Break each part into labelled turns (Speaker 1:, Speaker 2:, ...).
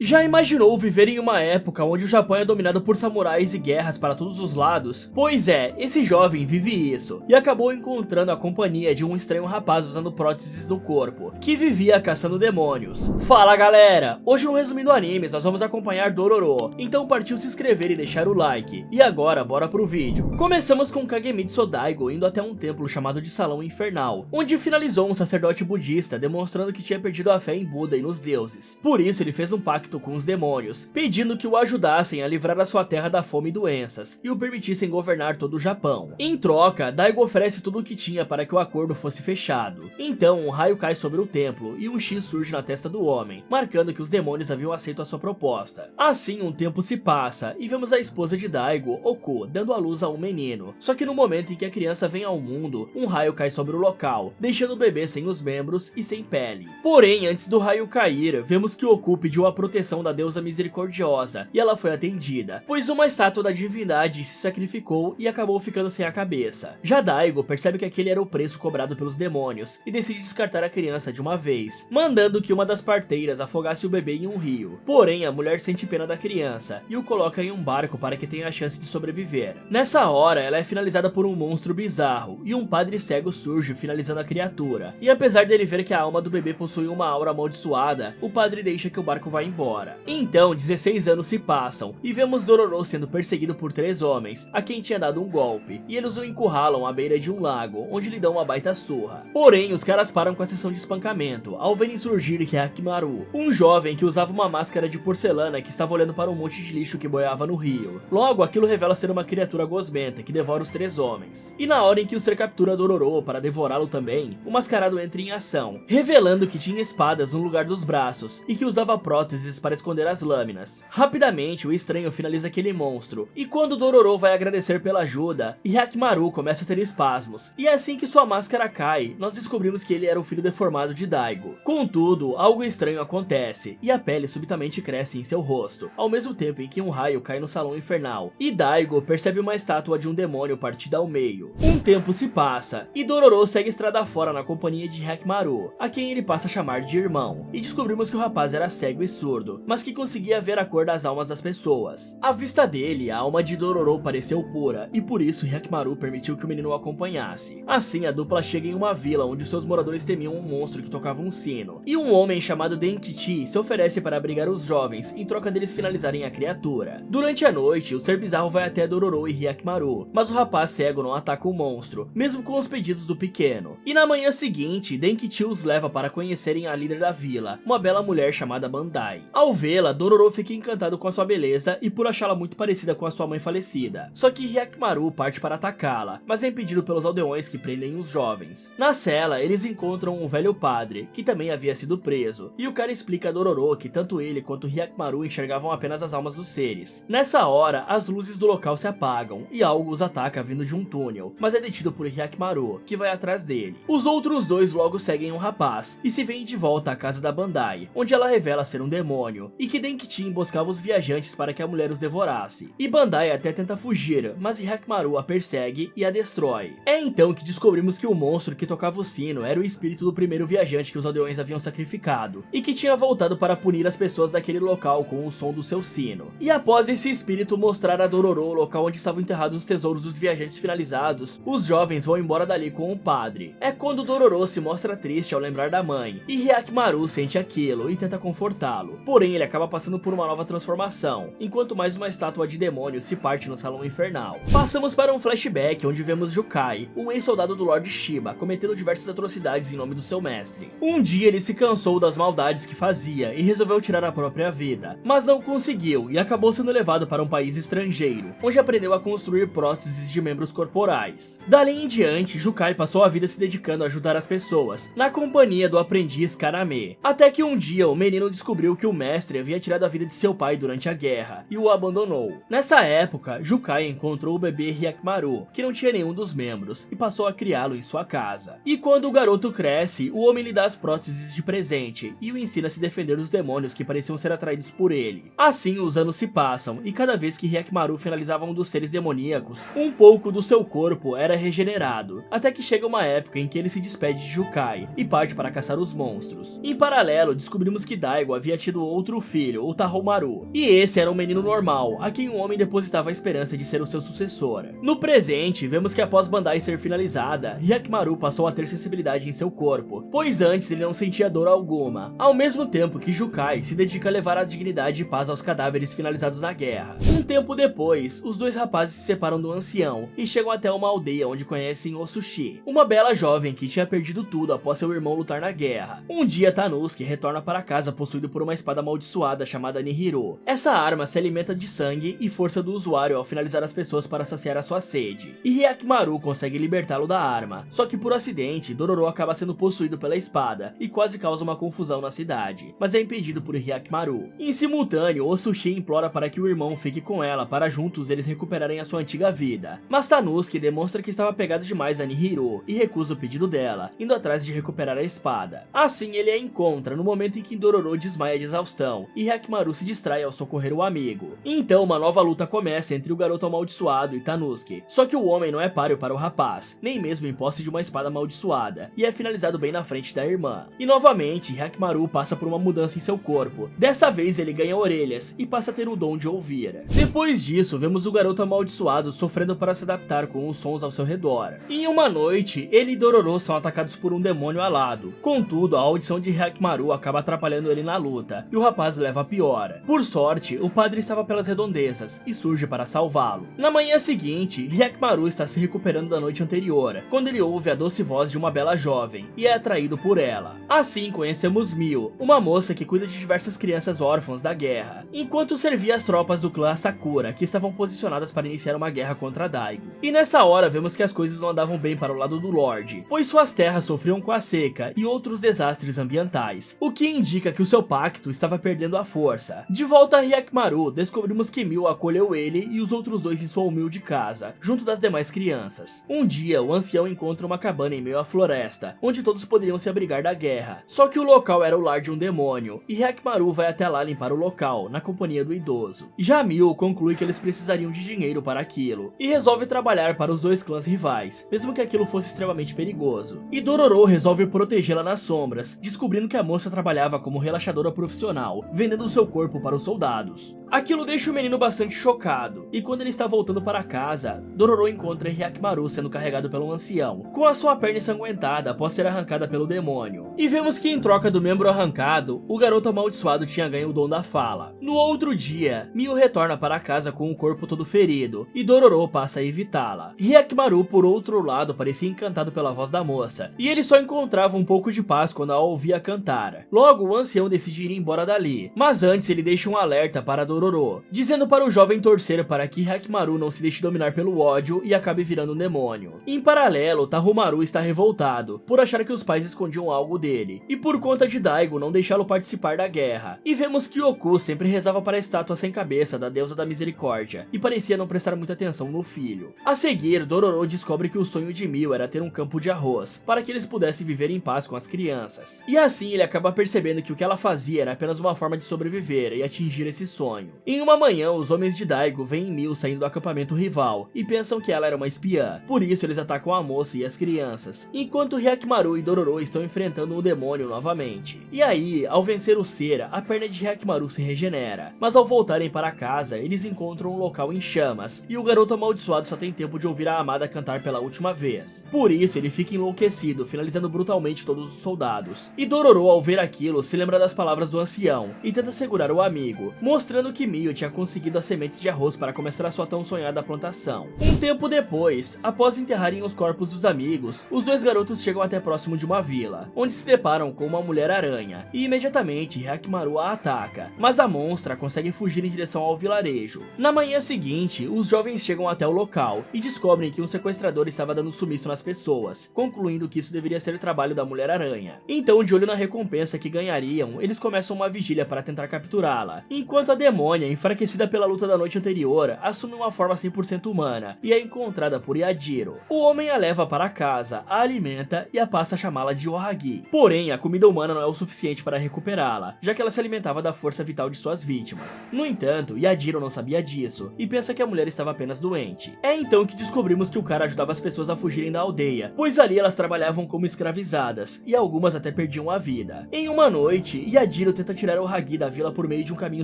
Speaker 1: Já imaginou viver em uma época onde o Japão é dominado por samurais e guerras para todos os lados? Pois é, esse jovem vive isso, e acabou encontrando a companhia de um estranho rapaz usando próteses no corpo, que vivia caçando demônios. Fala galera, hoje no Resumindo Animes nós vamos acompanhar Dororo, então partiu se inscrever e deixar o like. E agora bora pro vídeo. Começamos com Kagemitsu Daigo indo até um templo chamado de Salão Infernal, onde finalizou um sacerdote budista demonstrando que tinha perdido a fé em Buda e nos deuses. Por isso ele fez um pacto com os demônios, pedindo que o ajudassem a livrar a sua terra da fome e doenças, e o permitissem governar todo o Japão. Em troca, Daigo oferece tudo o que tinha para que o acordo fosse fechado. Então um raio cai sobre o templo, e um X surge na testa do homem, marcando que os demônios haviam aceito a sua proposta. Assim um tempo se passa, e vemos a esposa de Daigo, Oku, dando à luz a um menino. Só que no momento em que a criança vem ao mundo, um raio cai sobre o local, deixando o bebê sem os membros e sem pele. Porém, antes do raio cair, vemos que Oku pediu a proteção da deusa misericordiosa, e ela foi atendida, pois uma estátua da divindade se sacrificou e acabou ficando sem a cabeça. Já Daigo percebe que aquele era o preço cobrado pelos demônios, e decide descartar a criança de uma vez, mandando que uma das parteiras afogasse o bebê em um rio. Porém, a mulher sente pena da criança, e o coloca em um barco para que tenha a chance de sobreviver. Nessa hora, ela é finalizada por um monstro bizarro, e um padre cego surge finalizando a criatura. E apesar dele ver que a alma do bebê possui uma aura amaldiçoada, o padre deixa que o barco vá embora. Então 16 anos se passam e vemos Dororo sendo perseguido por 3 homens a quem tinha dado um golpe, e eles o encurralam à beira de um lago, onde lhe dão uma baita surra. Porém os caras param com a sessão de espancamento ao verem surgir Hyakimaru, um jovem que usava uma máscara de porcelana que estava olhando para um monte de lixo que boiava no rio. Logo aquilo revela ser uma criatura gosmenta que devora os 3 homens, e na hora em que o ser captura Dororo para devorá-lo também, o mascarado entra em ação, revelando que tinha espadas no lugar dos braços e que usava próteses para esconder as lâminas. Rapidamente o estranho finaliza aquele monstro, e quando Dororo vai agradecer pela ajuda, Hyakimaru começa a ter espasmos, e assim que sua máscara cai, nós descobrimos que ele era o filho deformado de Daigo. Contudo, algo estranho acontece, e a pele subitamente cresce em seu rosto, ao mesmo tempo em que um raio cai no salão infernal, e Daigo percebe uma estátua de um demônio partida ao meio. Um tempo se passa, e Dororo segue estrada fora na companhia de Hyakimaru, a quem ele passa a chamar de irmão, e descobrimos que o rapaz era cego e surdo, mas que conseguia ver a cor das almas das pessoas. À vista dele, a alma de Dororo pareceu pura, e por isso Hyakimaru permitiu que o menino o acompanhasse. Assim, a dupla chega em uma vila onde seus moradores temiam um monstro que tocava um sino, e um homem chamado Denkichi se oferece para abrigar os jovens em troca deles finalizarem a criatura. Durante a noite, o ser bizarro vai até Dororo e Hyakimaru, mas o rapaz cego não ataca o monstro, mesmo com os pedidos do pequeno. E na manhã seguinte, Denkichi os leva para conhecerem a líder da vila, uma bela mulher chamada Bandai. Ao vê-la, Dororo fica encantado com a sua beleza e por achá-la muito parecida com a sua mãe falecida. Só que Hyakimaru parte para atacá-la, mas é impedido pelos aldeões que prendem os jovens. Na cela, eles encontram um velho padre, que também havia sido preso, e o cara explica a Dororo que tanto ele quanto Hyakimaru enxergavam apenas as almas dos seres. Nessa hora, as luzes do local se apagam, e algo os ataca vindo de um túnel, mas é detido por Hyakimaru, que vai atrás dele. Os outros dois logo seguem o rapaz, e se veem de volta à casa da Bandai, onde ela revela ser um demônio, e que Denkichi emboscava os viajantes para que a mulher os devorasse. E Bandai até tenta fugir, mas Hyakimaru a persegue e a destrói. É então que descobrimos que o monstro que tocava o sino era o espírito do primeiro viajante que os aldeões haviam sacrificado, e que tinha voltado para punir as pessoas daquele local com o som do seu sino. E após esse espírito mostrar a Dororo o local onde estavam enterrados os tesouros dos viajantes finalizados, os jovens vão embora dali com o padre. É quando Dororo se mostra triste ao lembrar da mãe, e Hyakimaru sente aquilo e tenta confortá-lo. Porém ele acaba passando por uma nova transformação, enquanto mais uma estátua de demônio se parte no salão infernal. Passamos para um flashback onde vemos Jukai, um ex-soldado do Lord Shiba, cometendo diversas atrocidades em nome do seu mestre. Um dia ele se cansou das maldades que fazia e resolveu tirar a própria vida, mas não conseguiu e acabou sendo levado para um país estrangeiro, onde aprendeu a construir próteses de membros corporais. Dali em diante, Jukai passou a vida se dedicando a ajudar as pessoas, na companhia do aprendiz Kaname, até que um dia o menino descobriu que o mestre havia tirado a vida de seu pai durante a guerra e o abandonou. Nessa época, Jukai encontrou o bebê Hyakimaru, que não tinha nenhum dos membros, e passou a criá-lo em sua casa. E quando o garoto cresce, o homem lhe dá as próteses de presente e o ensina a se defender dos demônios que pareciam ser atraídos por ele. Assim, os anos se passam e cada vez que Hyakimaru finalizava um dos seres demoníacos, um pouco do seu corpo era regenerado, até que chega uma época em que ele se despede de Jukai e parte para caçar os monstros. Em paralelo, descobrimos que Daigo havia tido outro filho, o Tahomaru. E esse era um menino normal, a quem o homem depositava a esperança de ser o seu sucessor. No presente, vemos que após Bandai ser finalizada, Hyakimaru passou a ter sensibilidade em seu corpo, pois antes ele não sentia dor alguma, ao mesmo tempo que Jukai se dedica a levar a dignidade e paz aos cadáveres finalizados na guerra. Um tempo depois, os dois rapazes se separam do ancião e chegam até uma aldeia onde conhecem Osushi, uma bela jovem que tinha perdido tudo após seu irmão lutar na guerra. Um dia Tanusuke retorna para casa possuído por uma espada amaldiçoada chamada Nihiro. Essa arma se alimenta de sangue e força do usuário ao finalizar as pessoas para saciar a sua sede, e Hyakimaru consegue libertá-lo da arma, só que por acidente Dororo acaba sendo possuído pela espada e quase causa uma confusão na cidade, mas é impedido por Hyakimaru. Em simultâneo, Osushi implora para que o irmão fique com ela para juntos eles recuperarem a sua antiga vida, mas Tanusuke demonstra que estava apegado demais a Nihiro e recusa o pedido dela, indo atrás de recuperar a espada. Assim ele a encontra no momento em que Dororo desmaia de exaustão e Hyakimaru se distrai ao socorrer o amigo. Então uma nova luta começa entre o garoto amaldiçoado e Tanusuke, só que o homem não é páreo para o rapaz, nem mesmo em posse de uma espada amaldiçoada, e é finalizado bem na frente da irmã. E novamente Hyakimaru passa por uma mudança em seu corpo, dessa vez ele ganha orelhas e passa a ter o dom de ouvir. Depois disso vemos o garoto amaldiçoado sofrendo para se adaptar com os sons ao seu redor. Em uma noite, ele e Dororo são atacados por um demônio alado, contudo a audição de Hyakimaru acaba atrapalhando ele na luta, e o rapaz leva a pior. Por sorte, o padre estava pelas redondezas e surge para salvá-lo. Na manhã seguinte, Hyakimaru está se recuperando da noite anterior, quando ele ouve a doce voz de uma bela jovem, e é atraído por ela. Assim conhecemos Mio, uma moça que cuida de diversas crianças órfãs da guerra, enquanto servia as tropas do clã Sakura, que estavam posicionadas para iniciar uma guerra contra Daigo. E nessa hora vemos que as coisas não andavam bem para o lado do Lorde, pois suas terras sofriam com a seca e outros desastres ambientais, o que indica que o seu pacto estava perdendo a força. De volta a Hyakimaru, descobrimos que Mio acolheu ele e os outros dois em sua humilde casa, junto das demais crianças. Um dia, o ancião encontra uma cabana em meio à floresta, onde todos poderiam se abrigar da guerra, só que o local era o lar de um demônio, e Hyakimaru vai até lá limpar o local, na companhia do idoso. Já Mio conclui que eles precisariam de dinheiro para aquilo, e resolve trabalhar para os dois clãs rivais, mesmo que aquilo fosse extremamente perigoso. E Dororo resolve protegê-la nas sombras, descobrindo que a moça trabalhava como relaxadora profissional, vendendo seu corpo para os soldados. Aquilo deixa o menino bastante chocado, e quando ele está voltando para casa, Dororo encontra Hyakimaru sendo carregado pelo ancião, com a sua perna ensanguentada após ser arrancada pelo demônio. E vemos que em troca do membro arrancado, o garoto amaldiçoado tinha ganho o dom da fala. No outro dia, Mio retorna para casa com o corpo todo ferido, e Dororo passa a evitá-la. Hyakimaru, por outro lado, parecia encantado pela voz da moça, e ele só encontrava um pouco de paz quando a ouvia cantar. Logo, o ancião decide ir embora dali, mas antes ele deixa um alerta para Dororo, dizendo para o jovem torcer para que Hyakimaru não se deixe dominar pelo ódio e acabe virando um demônio. Em paralelo, Tahomaru está revoltado, por achar que os pais escondiam algo dele, e por conta de Daigo não deixá-lo participar da guerra. E vemos que Oku sempre rezava para a estátua sem cabeça da deusa da misericórdia, e parecia não prestar muita atenção no filho. A seguir, Dororo descobre que o sonho de Mio era ter um campo de arroz, para que eles pudessem viver em paz com as crianças. E assim ele acaba percebendo que o que ela fazia era apenas uma forma de sobreviver e atingir esse sonho. Em uma manhã, os homens de Daigo veem Mio saindo do acampamento rival, e pensam que ela era uma espiã, por isso eles atacam a moça e as crianças, enquanto Hyakimaru e Dororo estão enfrentando o demônio novamente. E aí, ao vencer o ser, a perna de Hyakimaru se regenera, mas ao voltarem para casa, eles encontram um local em chamas, e o garoto amaldiçoado só tem tempo de ouvir a amada cantar pela última vez. Por isso, ele fica enlouquecido, finalizando brutalmente todos os soldados. E Dororo, ao ver aquilo, se lembra das palavras do ancião, e tenta segurar o amigo, mostrando que Mio tinha conseguido as sementes de arroz para começar a sua tão sonhada plantação. Um tempo depois, após enterrarem os corpos dos amigos, os dois garotos chegam até próximo de uma vila, onde se deparam com uma mulher-aranha, e imediatamente Hyakimaru a ataca, mas a monstra consegue fugir em direção ao vilarejo. Na manhã seguinte, os jovens chegam até o local, e descobrem que um sequestrador estava dando sumiço nas pessoas, concluindo que isso deveria ser trabalho da mulher-aranha. Então, de olho na recompensa que ganhariam, eles começam uma vigília para tentar capturá-la, enquanto a demônia demônia, enfraquecida pela luta da noite anterior, assume uma forma 100% humana e é encontrada por Yajiro. O homem a leva para casa, a alimenta e a passa a chamá-la de Ohagi. Porém, a comida humana não é o suficiente para recuperá-la, já que ela se alimentava da força vital de suas vítimas. No entanto, Yajiro não sabia disso e pensa que a mulher estava apenas doente. É então que descobrimos que o cara ajudava as pessoas a fugirem da aldeia, pois ali elas trabalhavam como escravizadas e algumas até perdiam a vida. Em uma noite, Yajiro tenta tirar Ohagi da vila por meio de um caminho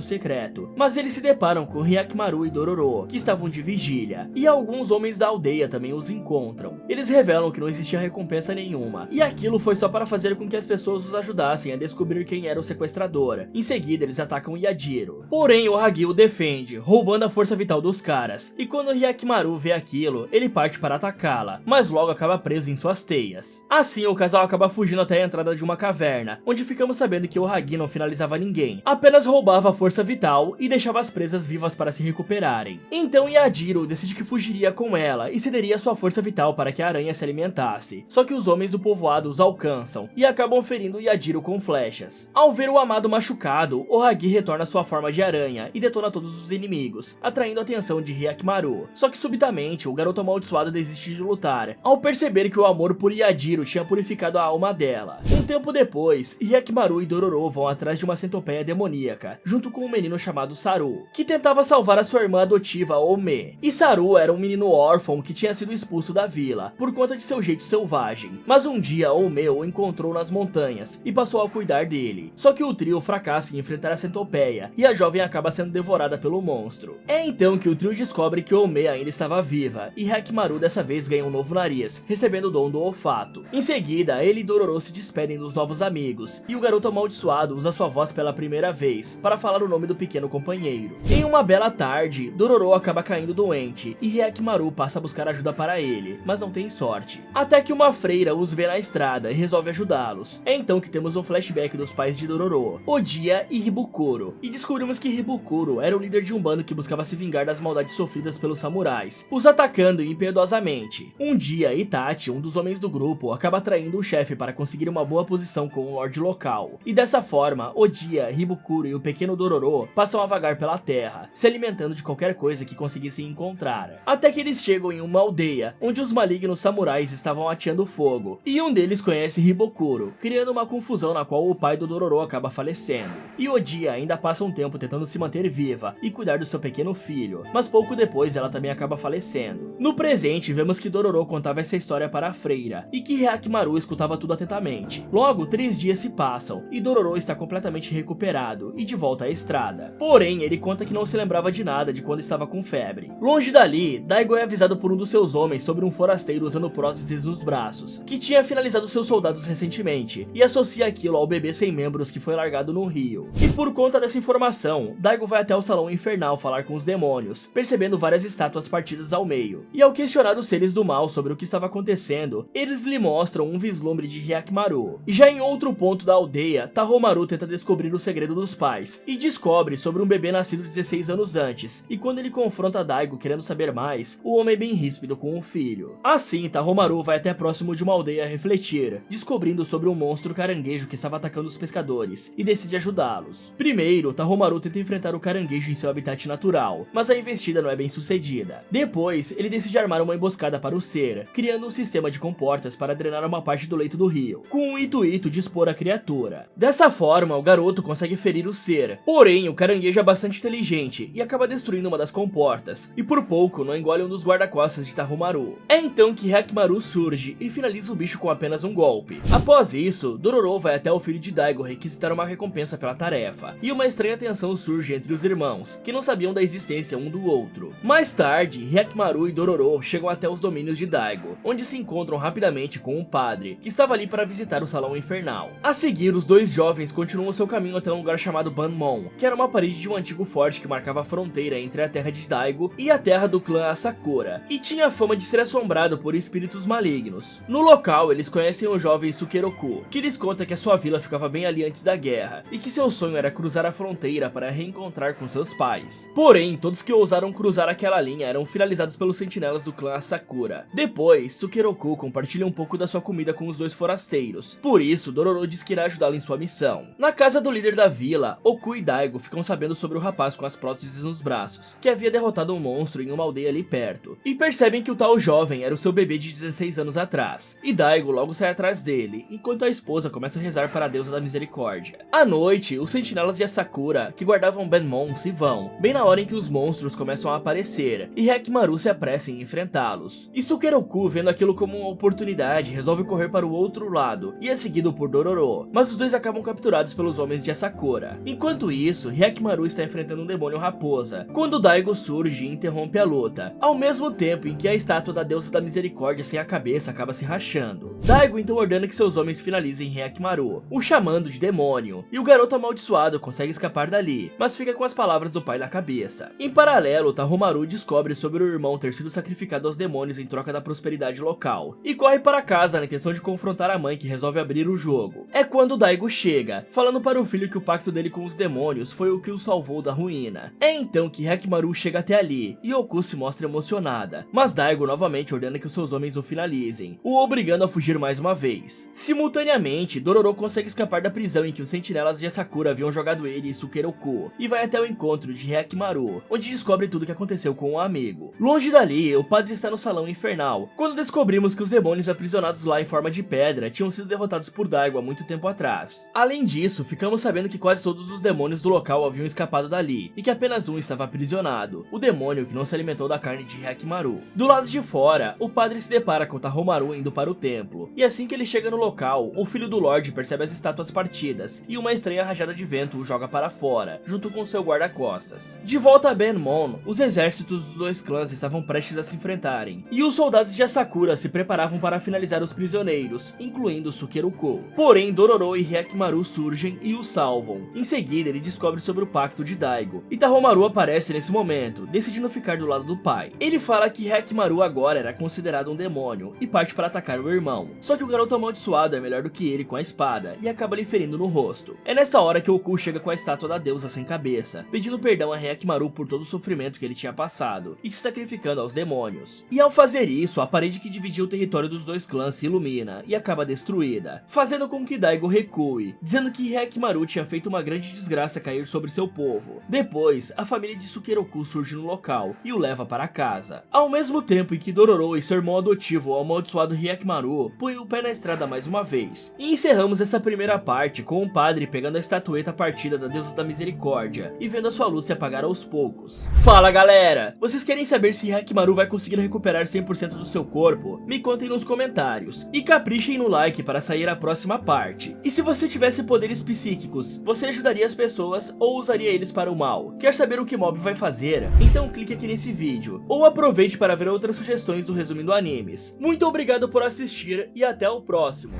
Speaker 1: secreto, mas eles se deparam com Hyakimaru e Dororo, que estavam de vigília, e alguns homens da aldeia também os encontram. Eles revelam que não existia recompensa nenhuma, e aquilo foi só para fazer com que as pessoas os ajudassem a descobrir quem era o sequestrador. Em seguida, eles atacam Yajiro. Porém, Ohagi o defende, roubando a força vital dos caras, e quando Hyakimaru vê aquilo, ele parte para atacá-la, mas logo acaba preso em suas teias. Assim, o casal acaba fugindo até a entrada de uma caverna, onde ficamos sabendo que Ohagi não finalizava ninguém, apenas roubava a força vital e deixava as presas vivas para se recuperarem. Então Yajiro decide que fugiria com ela e cederia sua força vital para que a aranha se alimentasse. Só que os homens do povoado os alcançam e acabam ferindo Yajiro com flechas. Ao ver o amado machucado, Ohagi retorna à sua forma de aranha e detona todos os inimigos, atraindo a atenção de Hyakimaru. Só que subitamente o garoto amaldiçoado desiste de lutar, ao perceber que o amor por Yajiro tinha purificado a alma dela. Um tempo depois, Hyakimaru e Dororo vão atrás de uma centopeia demoníaca, junto com um menino chamado Saru, que tentava salvar a sua irmã adotiva Ome. E Saru era um menino órfão que tinha sido expulso da vila, por conta de seu jeito selvagem. Mas um dia Ome o encontrou nas montanhas e passou a cuidar dele. Só que o trio fracassa em enfrentar a centopeia, e a jovem acaba sendo devorada pelo monstro. É então que o trio descobre que Ome ainda estava viva, e Hyakimaru dessa vez ganha um novo nariz, recebendo o dom do olfato. Em seguida, ele e Dororo se despedem dos novos amigos, e o garoto amaldiçoado usa sua voz pela primeira vez para falar o nome do pequeno companheiro. Em uma bela tarde, Dororo acaba caindo doente, e Hyakimaru passa a buscar ajuda para ele, mas não tem sorte. Até que uma freira os vê na estrada e resolve ajudá-los. É então que temos um flashback dos pais de Dororo, Odia e Hibukuro, e descobrimos que Hibukuro era o líder de um bando que buscava se vingar das maldades sofridas pelos samurais, os atacando impiedosamente. Um dia, Itachi, um dos homens do grupo, acaba traindo o chefe para conseguir uma boa posição com o lorde local, e dessa forma, Odia, Hibukuro e o pequeno Dororo passam a vagar pela terra, se alimentando de qualquer coisa que conseguissem encontrar. Até que eles chegam em uma aldeia, onde os malignos samurais estavam ateando fogo, e um deles conhece Hibukuro, criando uma confusão na qual o pai do Dororo acaba falecendo. E Odia ainda passa um tempo tentando se manter viva e cuidar do seu pequeno filho, mas pouco depois ela também acaba falecendo. No presente, vemos que Dororo contava essa história para a freira, e que Hyakimaru escutava tudo atentamente. Logo, 3 dias se passam, e Dororo está completamente recuperado e de volta à estrada. Porém, ele conta que não se lembrava de nada de quando estava com febre. Longe dali, Daigo é avisado por um dos seus homens sobre um forasteiro usando próteses nos braços, que tinha finalizado seus soldados recentemente, e associa aquilo ao bebê sem membros que foi largado no rio. E por conta dessa informação, Daigo vai até o salão infernal falar com os demônios, percebendo várias estátuas partidas ao meio. E ao questionar os seres do mal sobre o que estava acontecendo, eles lhe mostram um vislumbre de Hyakimaru. E já em outro ponto da aldeia, Tahomaru tenta descobrir o segredo dos pais, e descobre sobre um bebê nascido 16 anos antes, e quando ele confronta Daigo querendo saber mais, o homem é bem ríspido com o filho. Assim, Tahomaru vai até próximo de uma aldeia refletir, descobrindo sobre um monstro caranguejo que estava atacando os pescadores, e decide ajudá-los. Primeiro, Tahomaru tenta enfrentar o caranguejo em seu habitat natural, mas a investida não é bem sucedida. Depois, ele decide armar uma emboscada para o ser, criando um sistema de comportas para drenar uma parte do leito do rio, com o intuito de expor a criatura. Dessa forma, o garoto consegue ferir o ser, porém o caranguejo é bastante inteligente e acaba destruindo uma das comportas, e por pouco não engole um dos guarda-costas de Tahomaru. É então que Hyakimaru surge e finaliza o bicho com apenas um golpe. Após isso, Dororo vai até o filho de Daigo requisitar uma recompensa pela tarefa, e uma estranha tensão surge entre os irmãos, que não sabiam da existência um do outro. Mais tarde, Hyakimaru e Dororo chegam até os domínios de Daigo, onde se encontram rapidamente com um padre, que estava ali para visitar o salão infernal. A seguir, os dois jovens continuam seu caminho até um lugar chamado Banmon, que era uma parede de um antigo forte que marcava a fronteira entre a terra de Daigo e a terra do clã Asakura, e tinha fama de ser assombrado por espíritos malignos. No local, eles conhecem o jovem Sukeroku, que lhes conta que a sua vila ficava bem ali antes da guerra, e que seu sonho era cruzar a fronteira para reencontrar com seus pais. Porém, todos que ousaram cruzar aquela linha eram finalizados pelos sentinelas sentinelas do clã Asakura. Depois, Sukeroku compartilha um pouco da sua comida com os dois forasteiros, por isso Dororo diz que irá ajudá-lo em sua missão. Na casa do líder da vila, Oku e Daigo ficam sabendo sobre o rapaz com as próteses nos braços, que havia derrotado um monstro em uma aldeia ali perto, e percebem que o tal jovem era o seu bebê de 16 anos atrás, e Daigo logo sai atrás dele, enquanto a esposa começa a rezar para a deusa da misericórdia. À noite, os sentinelas de Asakura, que guardavam Benmon, se vão, bem na hora em que os monstros começam a aparecer, e Hyakkimaru se apressa em enfrentá-los. E Sukeroku, vendo aquilo como uma oportunidade, resolve correr para o outro lado, e é seguido por Dororo, mas os dois acabam capturados pelos homens de Asakura. Enquanto isso, Hyakkimaru está enfrentando um demônio raposa, quando Daigo surge e interrompe a luta, ao mesmo tempo em que a estátua da deusa da misericórdia sem a cabeça acaba se rachando. Daigo então ordena que seus homens finalizem Hyakkimaru, o chamando de demônio, e o garoto amaldiçoado consegue escapar dali, mas fica com as palavras do pai na cabeça. Em paralelo, Tahomaru descobre sobre o irmão ter sido sacrificado aos demônios em troca da prosperidade local, e corre para casa na intenção de confrontar a mãe, que resolve abrir o jogo. É quando Daigo chega, falando para o filho que o pacto dele com os demônios foi o que o salvou da ruína. É então que Hyakkimaru chega até ali, e Oku se mostra emocionada, mas Daigo novamente ordena que os seus homens o finalizem, o obrigando a fugir mais uma vez. Simultaneamente, Dororo consegue escapar da prisão em que os sentinelas de Asakura haviam jogado ele e Sukeroku, e vai até o encontro de Hyakkimaru, onde descobre tudo o que aconteceu com o amigo. Longe dali, o padre está no salão infernal, quando descobrimos que os demônios aprisionados lá em forma de pedra tinham sido derrotados por Daigo há muito tempo atrás. Além disso, ficamos sabendo que quase todos os demônios do local haviam escapado dali, e que apenas um estava aprisionado, o demônio que não se alimentou da carne de Hyakkimaru. Do lado de fora, o padre se depara com Tahomaru indo para o templo, e assim que ele chega no local, o filho do Lorde percebe as estátuas partidas, e uma estranha rajada de vento o joga para fora, junto com seu guarda-costas. De volta a Benmon, os exércitos dos dois clãs estavam prestes a se enfrentarem, e os soldados de Asakura se preparavam para finalizar os prisioneiros, incluindo Sukeroku. Porém, Dororo e Hyakkimaru surgem e o salvam. Em seguida, ele descobre sobre o pacto de Daigo, e Tahomaru aparece nesse momento, decidindo ficar do lado do pai. Ele fala que Hyakkimaru agora era considerado um demônio, e parte para atacar o irmão. Só que o garoto amaldiçoado é melhor do que ele com a espada, e acaba lhe ferindo no rosto. É nessa hora que Oku chega com a estátua da deusa sem cabeça, pedindo perdão a Hyakkimaru por todo o sofrimento que ele tinha passado, e se sacrificando aos demônios. E ao fazer isso, a parede que dividia o território dos dois clãs se ilumina, e acaba destruída, fazendo com que Daigo recue, dizendo que Hyakkimaru tinha feito uma grande desgraça cair sobre seu povo. Depois, a família de Sukeroku surge no local, e o leva para casa. Ao mesmo tempo em que Dororo e seu irmão adotivo, o amaldiçoado Hyakkimaru, põem o pé na estrada mais uma vez. E encerramos essa primeira parte com o padre pegando a estatueta partida da deusa da misericórdia, e vendo a sua luz se apagar aos poucos. Fala galera! Vocês querem saber se Hyakkimaru vai conseguir recuperar 100% do seu corpo? Me contem nos comentários. E caprichem no like para sair a próxima parte. E se você tivesse poderes psíquicos, você ajudaria as pessoas ou usaria eles para o mal? Quer saber o que Mob vai fazer? Então clique aqui nesse vídeo, ou aproveite para ver outras sugestões do Resumindo Animes. Muito obrigado por assistir e até o próximo.